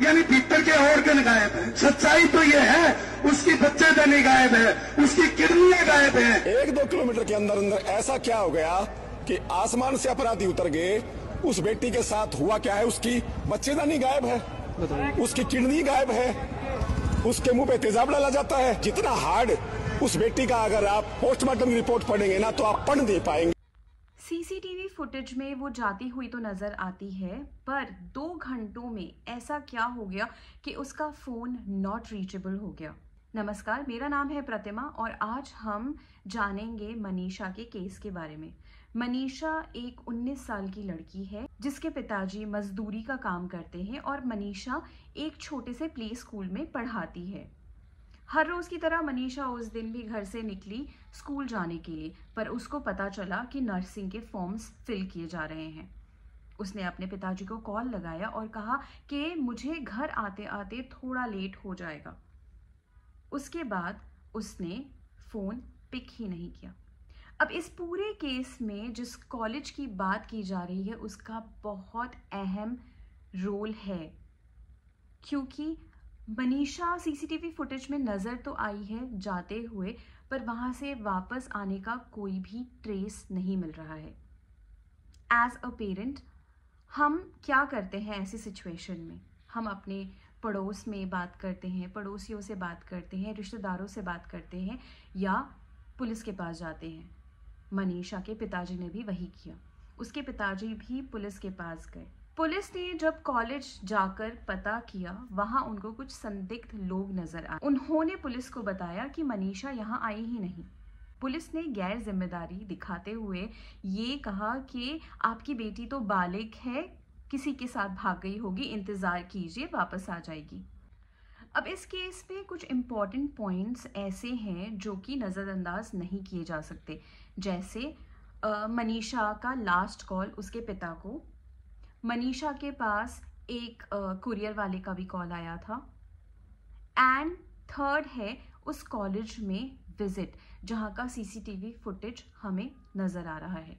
यानी भीतर के ऑर्गन गायब है। सच्चाई तो ये है उसकी बच्चेदानी गायब है, उसकी किडनियां गायब है। 1-2 किलोमीटर के अंदर अंदर ऐसा क्या हो गया कि आसमान से अपराधी उतर गए? उस बेटी के साथ हुआ क्या है? उसकी बच्चेदानी गायब है, उसकी किडनी गायब है, उसके मुंह पे तेजाब डाला जाता है। जितना हार्ड उस बेटी का अगर आप पोस्टमार्टम रिपोर्ट पढ़ेंगे ना तो आप पढ़ नहीं पाएंगे। सीसीटीवी फुटेज में वो जाती हुई तो नजर आती है, पर 2 घंटों में ऐसा क्या हो गया कि उसका फोन नॉट रीचेबल हो गया। नमस्कार, मेरा नाम है प्रतिमा और आज हम जानेंगे मनीषा के केस के बारे में। मनीषा एक 19 साल की लड़की है जिसके पिताजी मजदूरी का काम करते हैं और मनीषा एक छोटे से प्ले स्कूल में पढ़ाती है। हर रोज की तरह मनीषा उस दिन भी घर से निकली स्कूल जाने के लिए, पर उसको पता चला कि नर्सिंग के फॉर्म्स फिल किए जा रहे हैं। उसने अपने पिताजी को कॉल लगाया और कहा कि मुझे घर आते आते थोड़ा लेट हो जाएगा। उसके बाद उसने फोन पिक ही नहीं किया। अब इस पूरे केस में जिस कॉलेज की बात की जा रही है उसका बहुत अहम रोल है, क्योंकि मनीषा सीसीटीवी फुटेज में नजर तो आई है जाते हुए, पर वहां से वापस आने का कोई भी ट्रेस नहीं मिल रहा है। एज अ पेरेंट हम क्या करते हैं ऐसी सिचुएशन में? हम अपने पड़ोस में बात करते हैं, पड़ोसियों से बात करते हैं, रिश्तेदारों से बात करते हैं या पुलिस के पास जाते हैं। मनीषा के पिताजी ने भी वही किया। उसके पिताजी भी पुलिस के पास गए। पुलिस ने जब कॉलेज जाकर पता किया, वहां उनको कुछ संदिग्ध लोग नजर आए। उन्होंने पुलिस को बताया कि मनीषा यहाँ आई ही नहीं। पुलिस ने गैर जिम्मेदारी दिखाते हुए ये कहा कि आपकी बेटी तो बालिग है, किसी के साथ भाग गई होगी, इंतजार कीजिए, वापस आ जाएगी। अब इस केस में कुछ इम्पॉर्टेंट पॉइंट्स ऐसे हैं जो कि नज़रअंदाज नहीं किए जा सकते, जैसे मनीषा का लास्ट कॉल उसके पिता को, मनीषा के पास एक कुरियर वाले का भी कॉल आया था, एंड थर्ड है उस कॉलेज में विजिट जहां का सीसीटीवी फुटेज हमें नजर आ रहा है।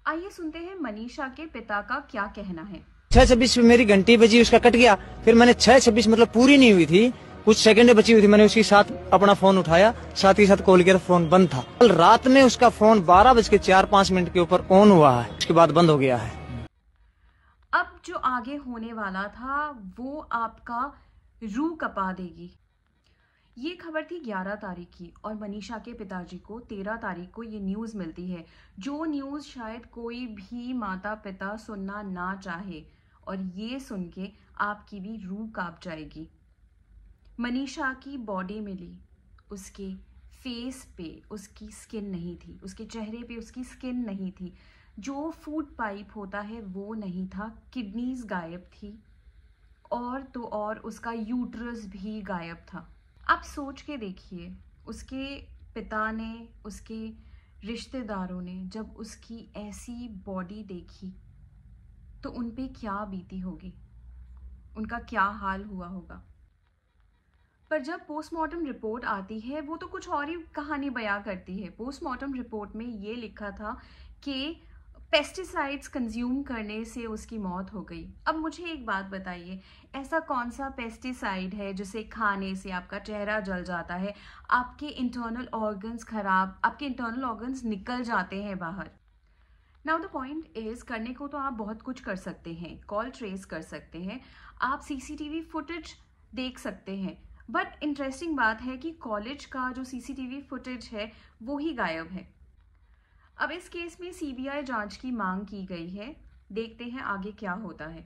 आइए सुनते हैं मनीषा के पिता का क्या कहना है। 6:26 में मेरी घंटी बजी, उसका कट गया। फिर मैंने 6:26 मतलब पूरी नहीं हुई थी, कुछ सेकंड बची हुई थी, मैंने उसके साथ अपना फोन उठाया, साथ ही साथ कॉल किया, फोन बंद था। कल रात में उसका फोन 12:04 के ऊपर ऑन हुआ है, उसके बाद बंद हो गया है। अब जो आगे होने वाला था वो आपका रूह कपा देगी। ये खबर थी 11 तारीख की और मनीषा के पिताजी को 13 तारीख को ये न्यूज़ मिलती है, जो न्यूज़ शायद कोई भी माता पिता सुनना ना चाहे, और ये सुन के आपकी भी रूह कांप जाएगी। मनीषा की बॉडी मिली, उसके फेस पे उसकी स्किन नहीं थी, उसके चेहरे पे उसकी स्किन नहीं थी, जो फूड पाइप होता है वो नहीं था, किडनीज गायब थी, और तो और उसका यूट्रस भी गायब था। आप सोच के देखिए, उसके पिता ने, उसके रिश्तेदारों ने जब उसकी ऐसी बॉडी देखी तो उन पे क्या बीती होगी, उनका क्या हाल हुआ होगा। पर जब पोस्टमार्टम रिपोर्ट आती है वो तो कुछ और ही कहानी बयां करती है। पोस्टमार्टम रिपोर्ट में ये लिखा था कि पेस्टिसाइड्स कंज्यूम करने से उसकी मौत हो गई। अब मुझे एक बात बताइए, ऐसा कौन सा पेस्टिसाइड है जिसे खाने से आपका चेहरा जल जाता है, आपके इंटरनल ऑर्गन्स खराब, आपके इंटरनल ऑर्गन्स निकल जाते हैं बाहर। नाउ द पॉइंट इज, करने को तो आप बहुत कुछ कर सकते हैं, कॉल ट्रेस कर सकते हैं, आप सीसीटीवी फुटेज देख सकते हैं, बट इंटरेस्टिंग बात है कि कॉलेज का जो सीसीटीवी फुटेज है वो ही गायब है। अब इस केस में सीबीआई जांच की मांग की गई है, देखते हैं आगे क्या होता है।